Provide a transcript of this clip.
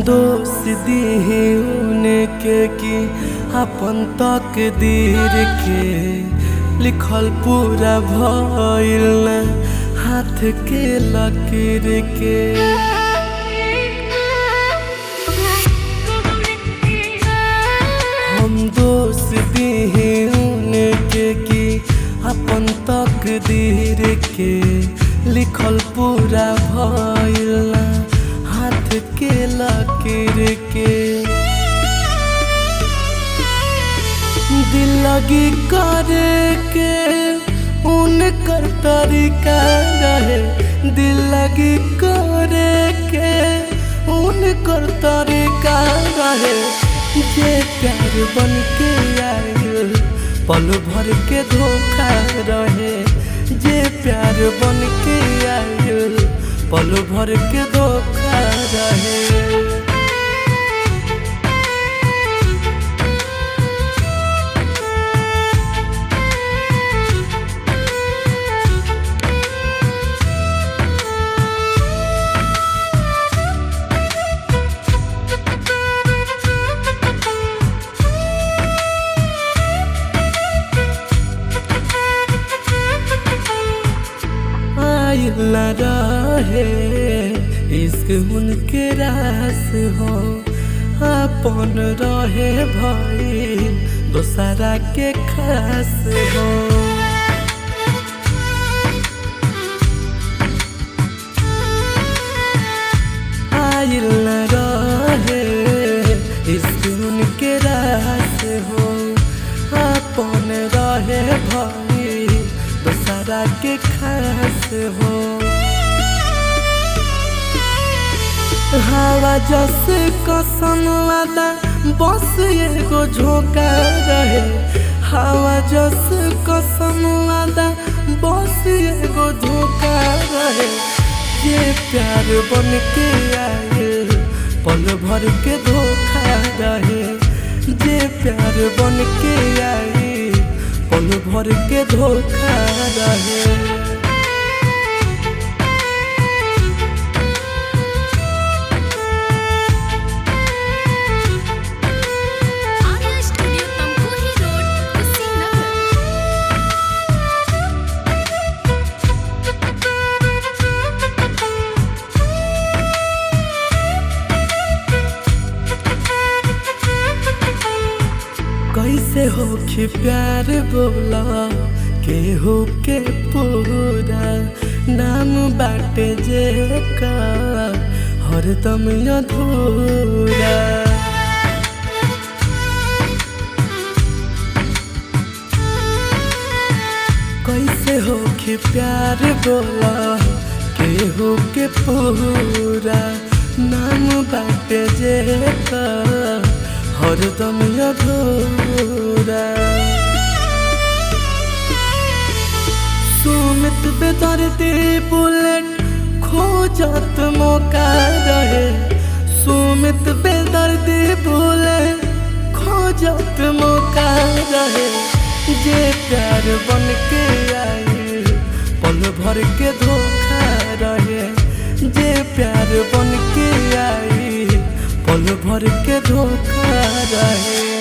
दोष दीही उनके की अपन तकदीर के लिखल पूरा भइल ना हाथ के लकीर के। हम दोष दीही उनके की अपन तकदीर के लिखल पूरा भइल ना हाथ के लकीर के। दिल लगी करे के उनकर तरीका रहे, दिल लगी करे के उनकर तरीका रहे। जे प्यार बन के आयल पल भर के धोखा रहे, जे प्यार बन के आयल पल भर के धोखा रहे। न रहे इश्क उनके रास हो, अपन रहे भाई दोसरा के खास हो। आइल न रहे इश्क उनके रास हो, अपन रहे भाई दोसरा के खास हो। हवा जस कसम वादा बस एगो झोंका रहे, हवा जस कसम वादा बस एगो झोंका रहे। जे प्यार बन के आयल पल भर के धोखा रहे, जे प्यार बन के आयल पल भर के धोखा रहे। कैसे होखी प्यार बोला केहू के पूरा नाम बाटे जे का हरदम अधूरा। कैसे होखी प्यार बोला केहू के पूरा नाम बाटे जे का हरदम अधूरा। सुमित बेदर्दी बुलेट खोजत मौका रहे, सुमित बेदर्दी बुलेट खोजत मौका रहे। जे प्यार बन के आयल पल भर के धोखा रहे, जे प्यार बन के आयल पल भर के धोखा रहे।